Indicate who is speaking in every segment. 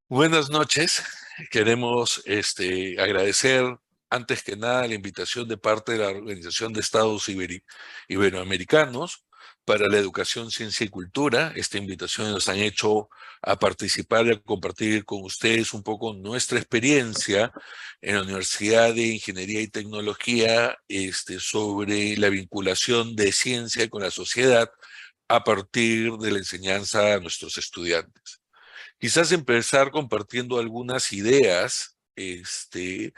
Speaker 1: Buenas noches. Queremos agradecer antes que nada la invitación de parte de la Organización de Estados Iberoamericanos para la Educación, Ciencia y Cultura. Esta invitación nos han hecho a participar y a compartir con ustedes un poco nuestra experiencia en la Universidad de Ingeniería y Tecnología sobre la vinculación de ciencia con la sociedad a partir de la enseñanza a nuestros estudiantes. Quizás empezar compartiendo algunas ideas que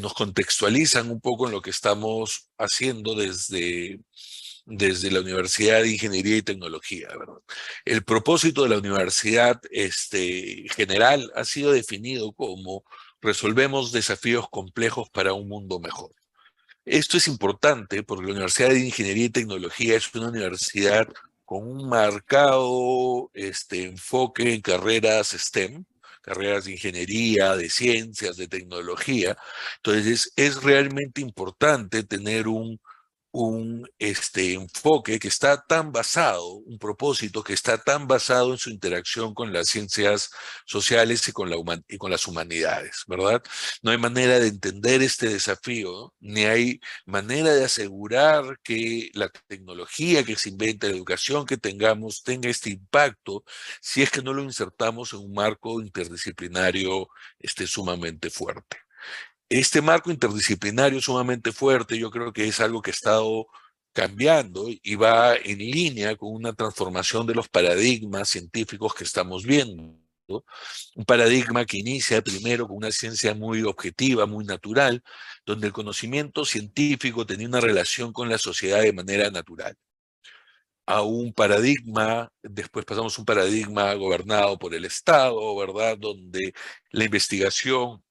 Speaker 1: nos contextualizan un poco en lo que estamos haciendo desde la Universidad de Ingeniería y Tecnología, ¿verdad? El propósito de la universidad general ha sido definido como resolvemos desafíos complejos para un mundo mejor. Esto es importante porque la Universidad de Ingeniería y Tecnología es una universidad con un marcado enfoque en carreras STEM, carreras de ingeniería, de ciencias, de tecnología. Entonces es realmente importante tener un enfoque que está tan basado, un propósito que está tan basado en su interacción con las ciencias sociales y con las humanidades, ¿verdad? No hay manera de entender este desafío, ¿no? Ni hay manera de asegurar que la tecnología que se inventa, la educación que tengamos, tenga este impacto si es que no lo insertamos en un marco interdisciplinario sumamente fuerte. Este marco interdisciplinario sumamente fuerte, yo creo que es algo que ha estado cambiando y va en línea con una transformación de los paradigmas científicos que estamos viendo. Un paradigma que inicia primero con una ciencia muy objetiva, muy natural, donde el conocimiento científico tenía una relación con la sociedad de manera natural. A un paradigma, después pasamos a un paradigma gobernado por el Estado, ¿verdad? Donde la investigación,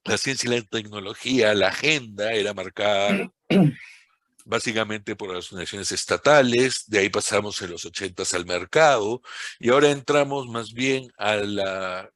Speaker 1: la ciencia y la tecnología, la agenda era marcada básicamente por las universidades estatales, de ahí pasamos en los 80s al mercado, y ahora entramos más bien a la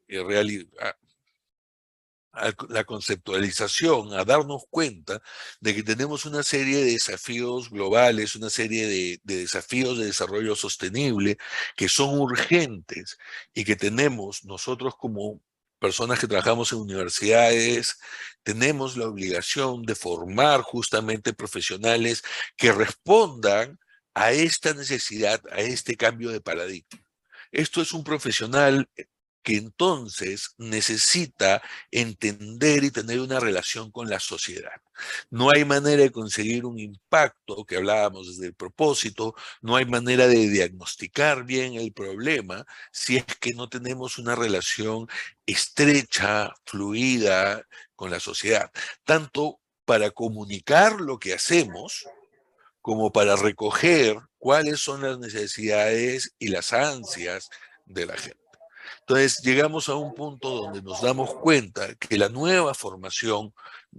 Speaker 1: a la conceptualización, a darnos cuenta de que tenemos una serie de desafíos globales, una serie de desafíos de desarrollo sostenible que son urgentes y que tenemos nosotros como personas que trabajamos en universidades, tenemos la obligación de formar justamente profesionales que respondan a esta necesidad, a este cambio de paradigma. Esto es un profesional que entonces necesita entender y tener una relación con la sociedad. No hay manera de conseguir un impacto, que hablábamos desde el propósito, no hay manera de diagnosticar bien el problema si es que no tenemos una relación estrecha, fluida con la sociedad, tanto para comunicar lo que hacemos, como para recoger cuáles son las necesidades y las ansias de la gente. Entonces llegamos a un punto donde nos damos cuenta que la nueva formación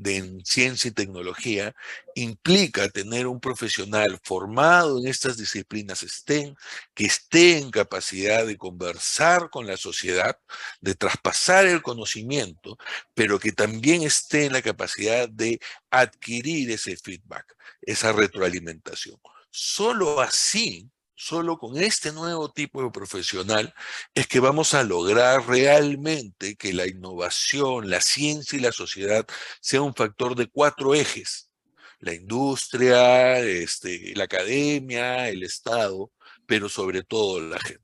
Speaker 1: en ciencia y tecnología implica tener un profesional formado en estas disciplinas STEM, que esté en capacidad de conversar con la sociedad, de traspasar el conocimiento, pero que también esté en la capacidad de adquirir ese feedback, esa retroalimentación. Solo así, solo con este nuevo tipo de profesional, es que vamos a lograr realmente que la innovación, la ciencia y la sociedad sea un factor de 4 ejes: la industria, la academia, el Estado, pero sobre todo la gente.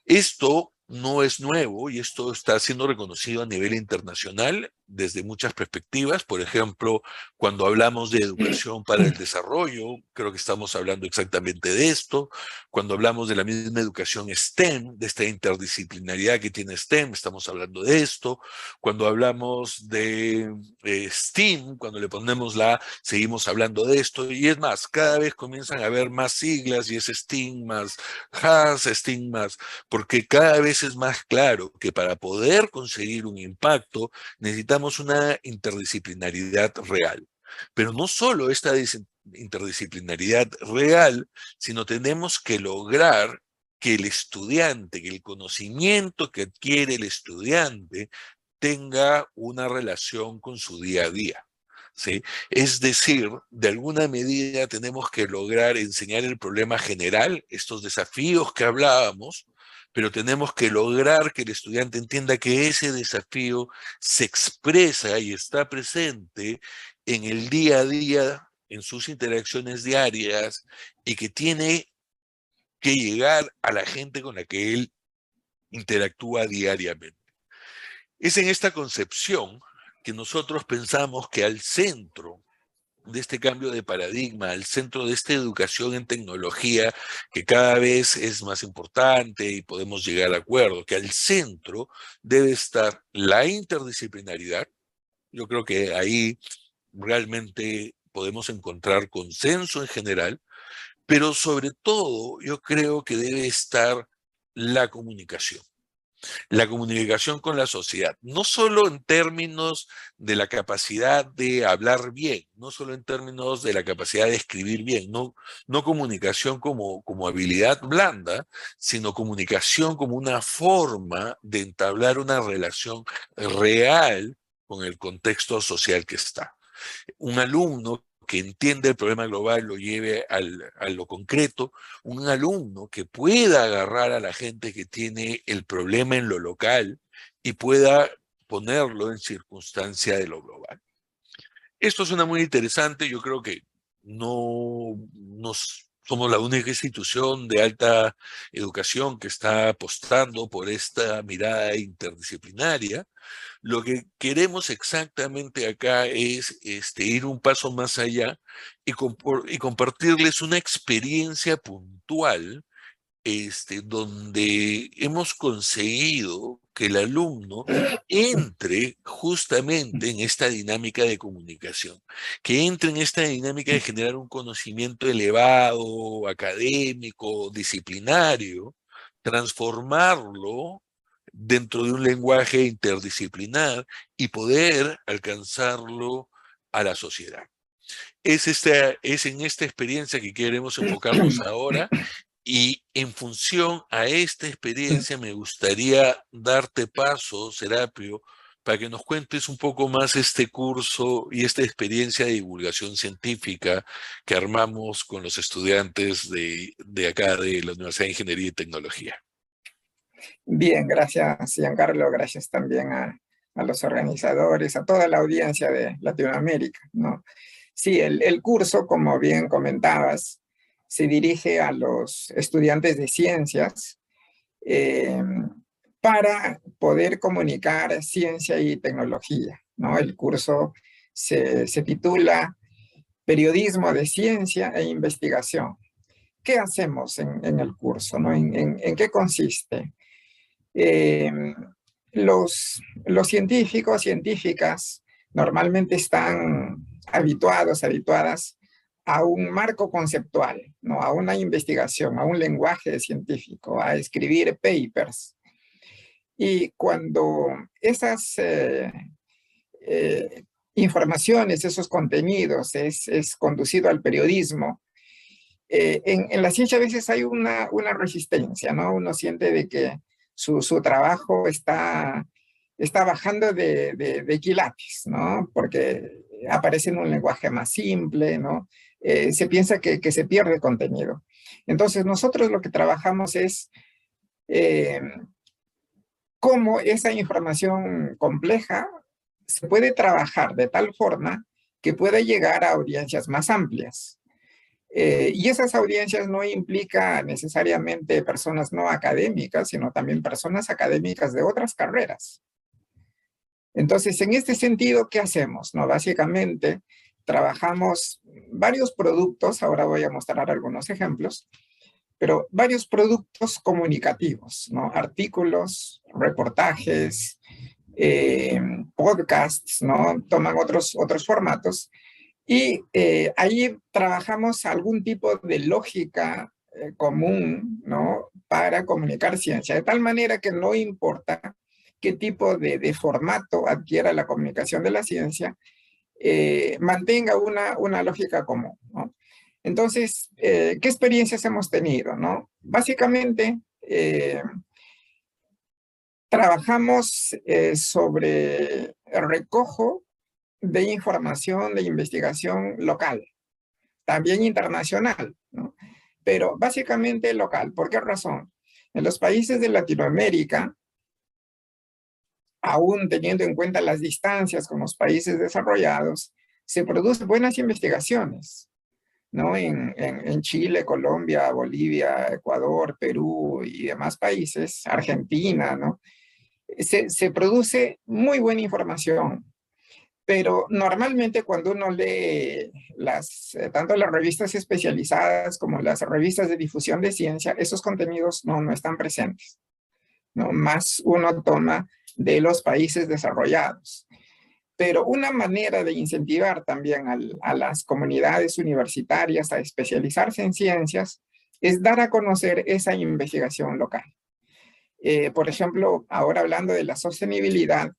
Speaker 1: Esto no es nuevo y esto está siendo reconocido a nivel internacional desde muchas perspectivas. Por ejemplo, cuando hablamos de educación para el desarrollo, creo que estamos hablando exactamente de esto. Cuando hablamos de la misma educación STEM, de esta interdisciplinaridad que tiene STEM, estamos hablando de esto. Cuando hablamos de STEAM, cuando le ponemos la A, seguimos hablando de esto. Y es más, cada vez comienzan a haber más siglas y es STEAM más HAS, STEAM más, porque cada vez es más claro que para poder conseguir un impacto necesitamos una interdisciplinaridad real. Pero no solo esta interdisciplinaridad real, sino tenemos que lograr que el estudiante, que el conocimiento que adquiere el estudiante tenga una relación con su día a día. ¿Sí? Es decir, de alguna medida tenemos que lograr enseñar el problema general, estos desafíos que hablábamos, pero tenemos que lograr que el estudiante entienda que ese desafío se expresa y está presente en el día a día, en sus interacciones diarias, y que tiene que llegar a la gente con la que él interactúa diariamente. Es en esta concepción que nosotros pensamos que al centro de este cambio de paradigma, al centro de esta educación en tecnología, que cada vez es más importante y podemos llegar a acuerdo, que al centro debe estar la interdisciplinaridad. Yo creo que ahí realmente podemos encontrar consenso en general, pero sobre todo yo creo que debe estar la comunicación. La comunicación con la sociedad, no solo en términos de la capacidad de hablar bien, no solo en términos de la capacidad de escribir bien, no comunicación como habilidad blanda, sino comunicación como una forma de entablar una relación real con el contexto social que está. Un alumno que entiende el problema global lo lleve a lo concreto, un alumno que pueda agarrar a la gente que tiene el problema en lo local y pueda ponerlo en circunstancia de lo global. Esto suena muy interesante. Yo creo que no somos la única institución de alta educación que está apostando por esta mirada interdisciplinaria. Lo que queremos exactamente acá es ir un paso más allá y compartirles una experiencia puntual, donde hemos conseguido que el alumno entre justamente en esta dinámica de comunicación, que entre en esta dinámica de generar un conocimiento elevado, académico, disciplinario, transformarlo dentro de un lenguaje interdisciplinar y poder alcanzarlo a la sociedad. Es en esta experiencia que queremos enfocarnos ahora, y en función a esta experiencia me gustaría darte paso, Serapio, para que nos cuentes un poco más este curso y esta experiencia de divulgación científica que armamos con los estudiantes de acá de la Universidad de Ingeniería y Tecnología.
Speaker 2: Bien, gracias, Giancarlo. Gracias también a los organizadores, a toda la audiencia de Latinoamérica, ¿no? Sí, el curso, como bien comentabas, se dirige a los estudiantes de ciencias para poder comunicar ciencia y tecnología, ¿no? El curso se titula Periodismo de Ciencia e Investigación. ¿Qué hacemos en el curso, ¿no? ¿En qué consiste? Eh, los científicos, científicas, normalmente están habituadas a un marco conceptual, ¿no? A una investigación, a un lenguaje científico, a escribir papers. Y cuando esas informaciones, esos contenidos es conducido al periodismo, en la ciencia a veces hay una resistencia, ¿no? Uno siente de que su trabajo está bajando de quilates, ¿no? Porque aparece en un lenguaje más simple, ¿no? Se piensa que se pierde contenido. Entonces nosotros lo que trabajamos es eh, cómo esa información compleja se puede trabajar de tal forma que pueda llegar a audiencias más amplias. Y esas audiencias no implica necesariamente personas no académicas, sino también personas académicas de otras carreras. Entonces, en este sentido, ¿qué hacemos? No, básicamente, trabajamos varios productos, ahora voy a mostrar algunos ejemplos, pero varios productos comunicativos, ¿no? Artículos, reportajes, podcasts, ¿no? Toman otros formatos. Y ahí trabajamos algún tipo de lógica común, ¿no? Para comunicar ciencia, de tal manera que no importa qué tipo de formato adquiera la comunicación de la ciencia, mantenga una lógica común, ¿no? Entonces, ¿qué experiencias hemos tenido, no? Básicamente, trabajamos sobre el recojo de información de investigación local, también internacional, ¿no? Pero básicamente local. ¿Por qué razón? En los países de Latinoamérica, aún teniendo en cuenta las distancias con los países desarrollados, se producen buenas investigaciones, ¿no? En Chile, Colombia, Bolivia, Ecuador, Perú y demás países, Argentina, ¿no? Se produce muy buena información, pero normalmente cuando uno lee tanto las revistas especializadas como las revistas de difusión de ciencia, esos contenidos no están presentes, ¿no? Más uno toma de los países desarrollados. Pero una manera de incentivar también a las comunidades universitarias a especializarse en ciencias es dar a conocer esa investigación local. Por ejemplo, ahora hablando de la sostenibilidad,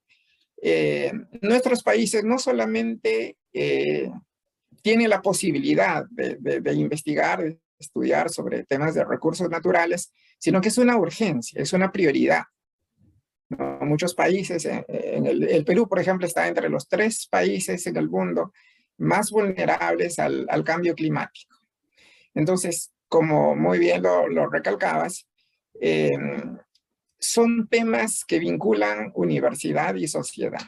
Speaker 2: nuestros países no solamente tienen la posibilidad de investigar, de estudiar sobre temas de recursos naturales, sino que es una urgencia, es una prioridad, ¿no? Muchos países, el Perú, por ejemplo, está entre los 3 países en el mundo más vulnerables al cambio climático. Entonces, como muy bien lo recalcabas, eh, son temas que vinculan universidad y sociedad.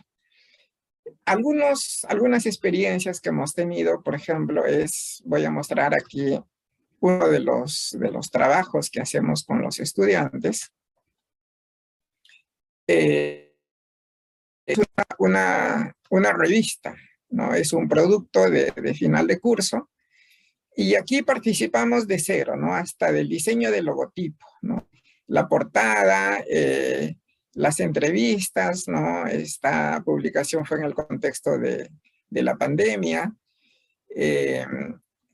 Speaker 2: Algunas experiencias que hemos tenido, por ejemplo, voy a mostrar aquí uno de los trabajos que hacemos con los estudiantes. Es una revista, ¿no? Es un producto de final de curso. Y aquí participamos de cero, ¿no? Hasta del diseño del logotipo, ¿no? La portada, las entrevistas, ¿no? Esta publicación fue en el contexto de la pandemia.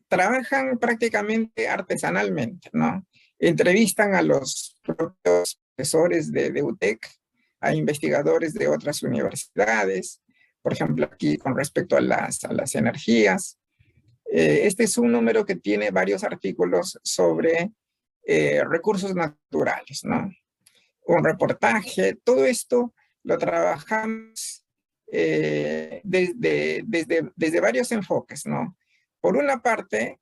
Speaker 2: Trabajan prácticamente artesanalmente, ¿no? Entrevistan a los propios profesores de UTEC, a investigadores de otras universidades, por ejemplo, aquí con respecto a las energías. Este es un número que tiene varios artículos sobre recursos naturales, ¿no? Un reportaje, todo esto lo trabajamos desde varios enfoques, ¿no? Por una parte,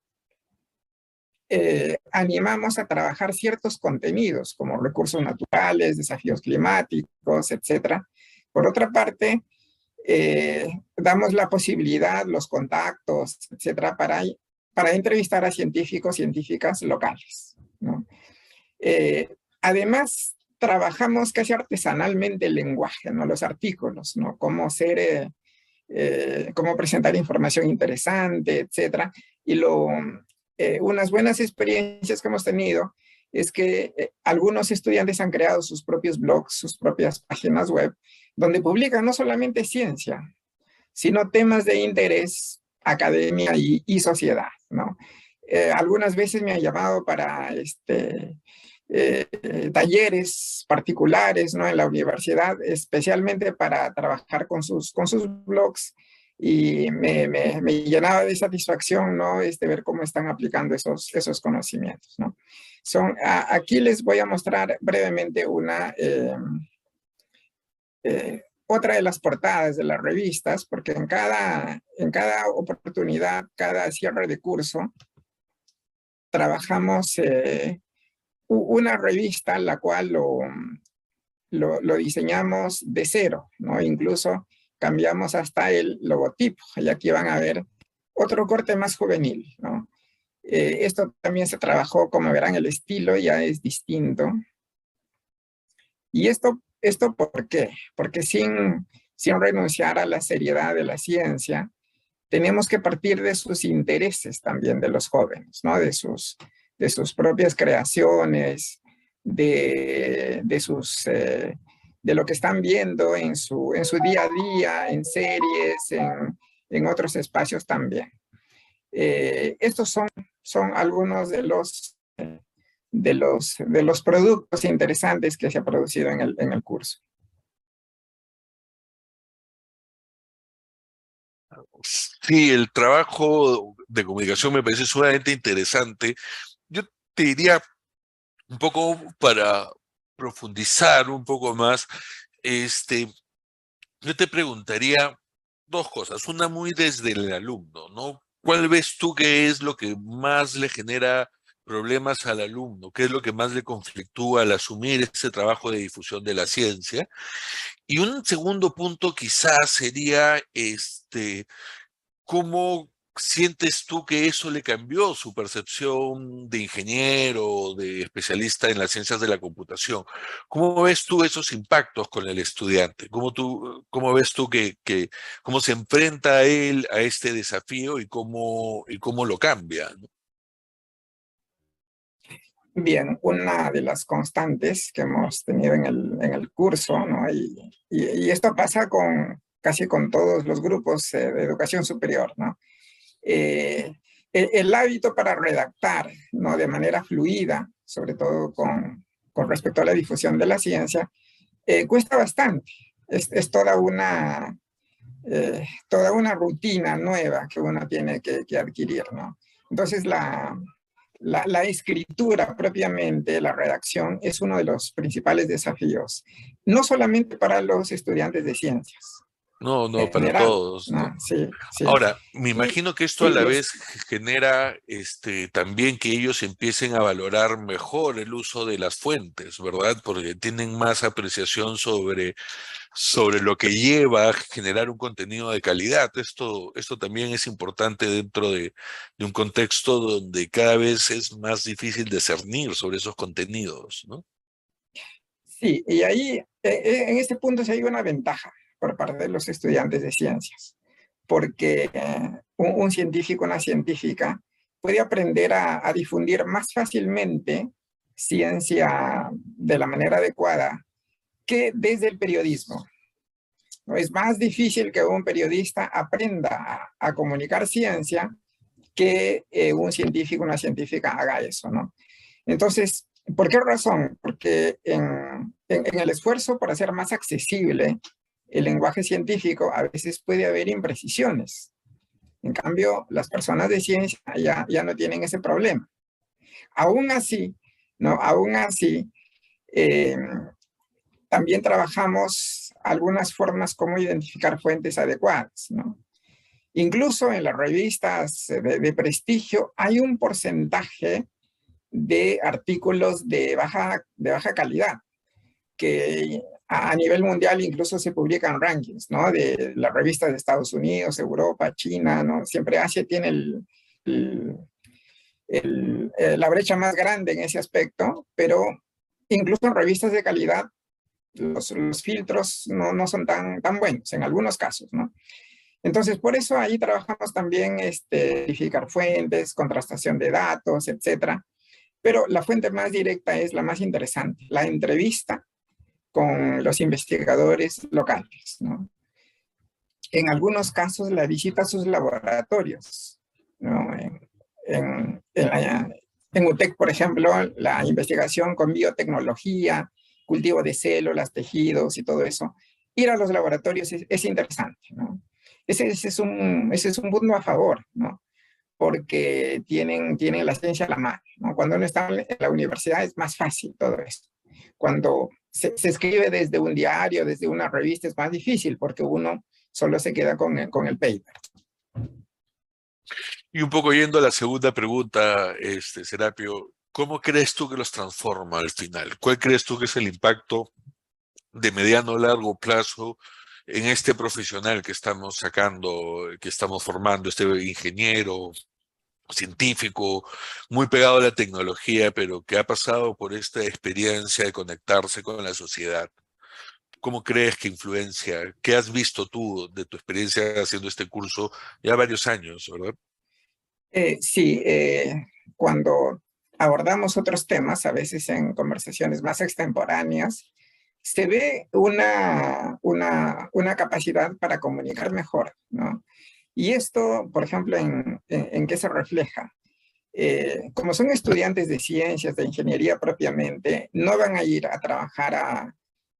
Speaker 2: animamos a trabajar ciertos contenidos como recursos naturales, desafíos climáticos, etcétera. Por otra parte, damos la posibilidad, los contactos, etcétera, para entrevistar a científicos, científicas locales, ¿no? Además, trabajamos casi artesanalmente el lenguaje, ¿no? Los artículos, ¿no? Cómo cómo presentar información interesante, etcétera. Y unas buenas experiencias que hemos tenido es que algunos estudiantes han creado sus propios blogs, sus propias páginas web, donde publican no solamente ciencia, sino temas de interés, academia y sociedad, ¿no? Algunas veces me han llamado para talleres particulares, ¿no? En la universidad, especialmente para trabajar con sus blogs, y me llenaba de satisfacción, ¿no? Ver cómo están aplicando esos conocimientos, ¿no? Aquí les voy a mostrar brevemente otra de las portadas de las revistas, porque en cada oportunidad, cada cierre de curso, trabajamos una revista, la cual lo diseñamos de cero, ¿no? Incluso cambiamos hasta el logotipo, y aquí van a ver otro corte más juvenil, ¿no? Esto también se trabajó, como verán, el estilo ya es distinto. ¿Y esto por qué? Porque sin renunciar a la seriedad de la ciencia, tenemos que partir de sus intereses también de los jóvenes, ¿no? De sus propias creaciones, de lo que están viendo en su día a día, en series, en otros espacios también. Estos son algunos de los productos interesantes que se ha producido en el curso.
Speaker 1: Sí, el trabajo de comunicación me parece sumamente interesante. Yo te diría, un poco para profundizar un poco más, yo te preguntaría dos cosas. Una muy desde el alumno, ¿no? ¿Cuál ves tú que es lo que más le genera problemas al alumno? ¿Qué es lo que más le conflictúa al asumir ese trabajo de difusión de la ciencia? Y un segundo punto quizás sería, ¿cómo sientes tú que eso le cambió su percepción de ingeniero, de especialista en las ciencias de la computación? ¿Cómo ves tú esos impactos con el estudiante? ¿Cómo ves tú cómo se enfrenta él a este desafío y cómo lo cambia, ¿no?
Speaker 2: Bien, una de las constantes que hemos tenido en el curso, ¿no? Y esto pasa casi con todos los grupos de educación superior, ¿no? El hábito para redactar, ¿no? De manera fluida, sobre todo con respecto a la difusión de la ciencia, cuesta bastante. Es toda una rutina nueva que uno tiene que adquirir, ¿no? Entonces, la escritura propiamente, la redacción, es uno de los principales desafíos, no solamente para los estudiantes de ciencias,
Speaker 1: No, no,
Speaker 2: en
Speaker 1: para
Speaker 2: general,
Speaker 1: todos,
Speaker 2: ¿no?
Speaker 1: ¿no?
Speaker 2: Sí, sí.
Speaker 1: Ahora, me
Speaker 2: Y
Speaker 1: imagino que esto a
Speaker 2: sí,
Speaker 1: la vez genera también que ellos empiecen a valorar mejor el uso de las fuentes, ¿verdad? Porque tienen más apreciación sobre lo que lleva a generar un contenido de calidad. Esto también es importante dentro de un contexto donde cada vez es más difícil discernir sobre esos contenidos, ¿no?
Speaker 2: sí, y ahí, en este punto sí hay una ventaja por parte de los estudiantes de ciencias, porque un científico, una científica, puede aprender a difundir más fácilmente ciencia de la manera adecuada que desde el periodismo, ¿no? Es más difícil que un periodista aprenda a comunicar ciencia que un científico, una científica haga eso, ¿no? Entonces, ¿por qué razón? Porque en el esfuerzo por hacer más accesible el lenguaje científico, a veces puede haber imprecisiones. En cambio, las personas de ciencia ya no tienen ese problema. Aún así, ¿no? Aún así, eh, también trabajamos algunas formas como identificar fuentes adecuadas, ¿no? Incluso en las revistas de prestigio hay un porcentaje de artículos de baja calidad, que a nivel mundial incluso se publican rankings, ¿no? De las revistas de Estados Unidos, Europa, China, ¿no? Siempre Asia tiene el, la brecha más grande en ese aspecto, pero incluso en revistas de calidad los filtros no son tan buenos en algunos casos, ¿no? Entonces, por eso ahí trabajamos también verificar fuentes, contrastación de datos, etcétera. Pero la fuente más directa es la más interesante, la entrevista con los investigadores locales, ¿no? En algunos casos, la visita a sus laboratorios, ¿no? en UTEC, por ejemplo, la investigación con biotecnología, cultivo de células, tejidos y todo eso, ir a los laboratorios es interesante, ¿no? Ese es un punto a favor, ¿no? Porque tienen la ciencia a la mano, ¿no? Cuando uno está en la universidad es más fácil todo esto. Cuando se escribe desde un diario, desde una revista, es más difícil porque uno solo se queda con el paper.
Speaker 1: Y un poco yendo a la segunda pregunta, Serapio, ¿cómo crees tú que los transforma al final? ¿Cuál crees tú que es el impacto de mediano o largo plazo en este profesional que estamos sacando, que estamos formando, este ingeniero, científico, muy pegado a la tecnología, pero que ha pasado por esta experiencia de conectarse con la sociedad? ¿Cómo crees que influencia? ¿Qué has visto tú de tu experiencia haciendo este curso ya varios años, verdad?
Speaker 2: Sí, cuando abordamos otros temas, a veces en conversaciones más extemporáneas, se ve una capacidad para comunicar mejor, ¿no? Y esto, por ejemplo, ¿en qué se refleja? Como son estudiantes de ciencias, de ingeniería propiamente, no van a ir a trabajar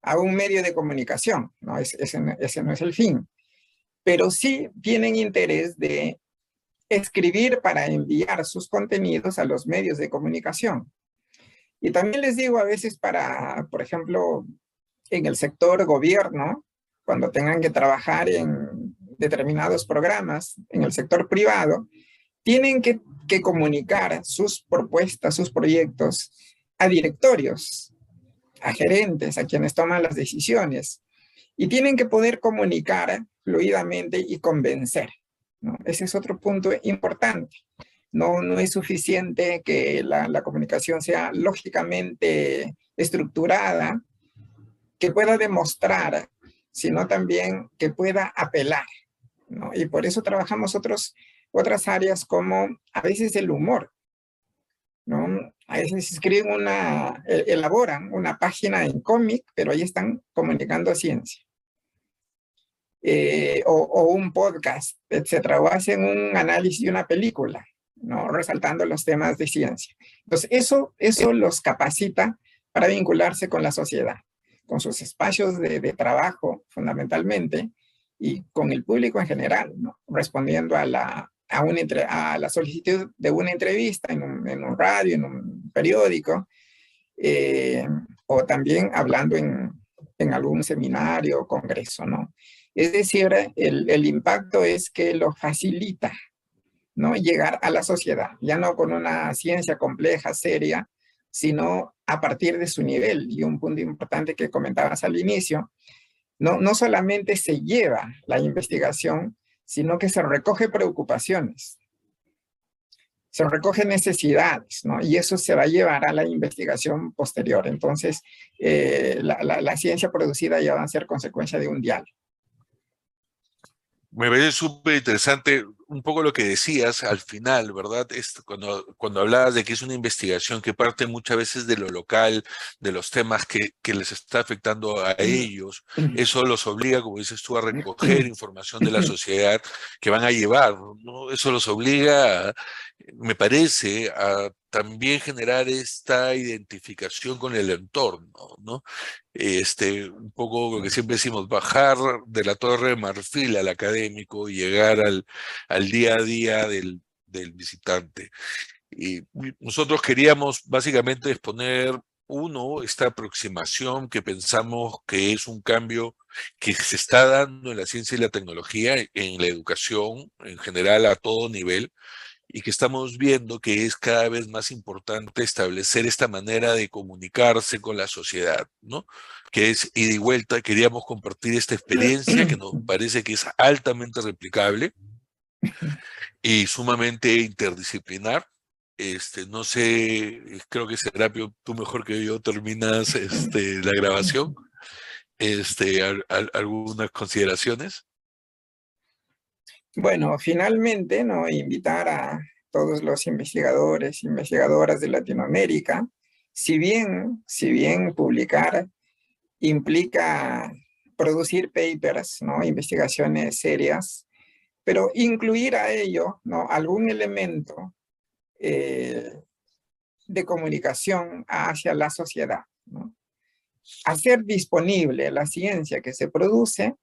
Speaker 2: a un medio de comunicación, ¿no? Ese no es el fin, pero sí tienen interés de escribir para enviar sus contenidos a los medios de comunicación. Y también les digo a veces para, por ejemplo, en el sector gobierno, cuando tengan que trabajar en determinados programas, en el sector privado, tienen que comunicar sus propuestas, sus proyectos a directorios, a gerentes, a quienes toman las decisiones. Y tienen que poder comunicar fluidamente y convencer, ¿no? Ese es otro punto importante. No es suficiente que la comunicación sea lógicamente estructurada, que pueda demostrar, sino también que pueda apelar, ¿no? Y por eso trabajamos otras áreas como a veces el humor, ¿no? A veces escriben elaboran una página en cómic, pero ahí están comunicando ciencia. O un podcast, etcétera, o hacen un análisis de una película, ¿no? Resaltando los temas de ciencia. Entonces, eso los capacita para vincularse con la sociedad, con sus espacios de trabajo, fundamentalmente, y con el público en general, ¿no? Respondiendo a la solicitud de una entrevista en un radio, en un periódico, eh, o también hablando en algún seminario o congreso, ¿no? Es decir, el impacto es que lo facilita, ¿no? Llegar a la sociedad, ya no con una ciencia compleja, seria, sino a partir de su nivel. Y un punto importante que comentabas al inicio, no solamente se lleva la investigación, sino que se recoge preocupaciones, se recogen necesidades, ¿no? Y eso se va a llevar a la investigación posterior. Entonces, la ciencia producida ya va a ser consecuencia de un diálogo.
Speaker 1: Me parece súper interesante un poco lo que decías al final, ¿verdad? Cuando hablabas de que es una investigación que parte muchas veces de lo local, de los temas que les está afectando a ellos, eso los obliga, como dices tú, a recoger información de la sociedad que van a llevar, ¿no? Eso los obliga, me parece, a también generar esta identificación con el entorno, ¿no? Un poco lo que siempre decimos, bajar de la torre de marfil al académico y llegar al día a día del visitante. Y nosotros queríamos básicamente exponer, uno, esta aproximación que pensamos que es un cambio que se está dando en la ciencia y la tecnología, en la educación en general a todo nivel, y que estamos viendo que es cada vez más importante establecer esta manera de comunicarse con la sociedad, ¿no? Que es ida y vuelta. Queríamos compartir esta experiencia que nos parece que es altamente replicable y sumamente interdisciplinar. No sé, creo que Serapio, tú mejor que yo terminas la grabación. Algunas consideraciones.
Speaker 2: Bueno, finalmente, ¿no? Invitar a todos los investigadores, investigadoras de Latinoamérica, si bien publicar implica producir papers, ¿no? Investigaciones serias, pero incluir a ello, ¿no? Algún elemento de comunicación hacia la sociedad, ¿no? Hacer disponible la ciencia que se produce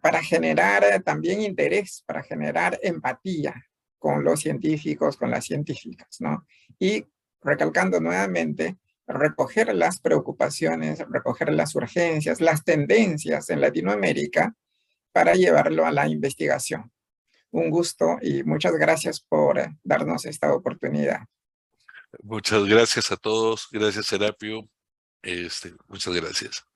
Speaker 2: para generar también interés, para generar empatía con los científicos, con las científicas, ¿no? Y recalcando nuevamente, recoger las preocupaciones, recoger las urgencias, las tendencias en Latinoamérica para llevarlo a la investigación. Un gusto y muchas gracias por darnos esta oportunidad.
Speaker 1: Muchas gracias a todos. Gracias, Serapio. Muchas gracias.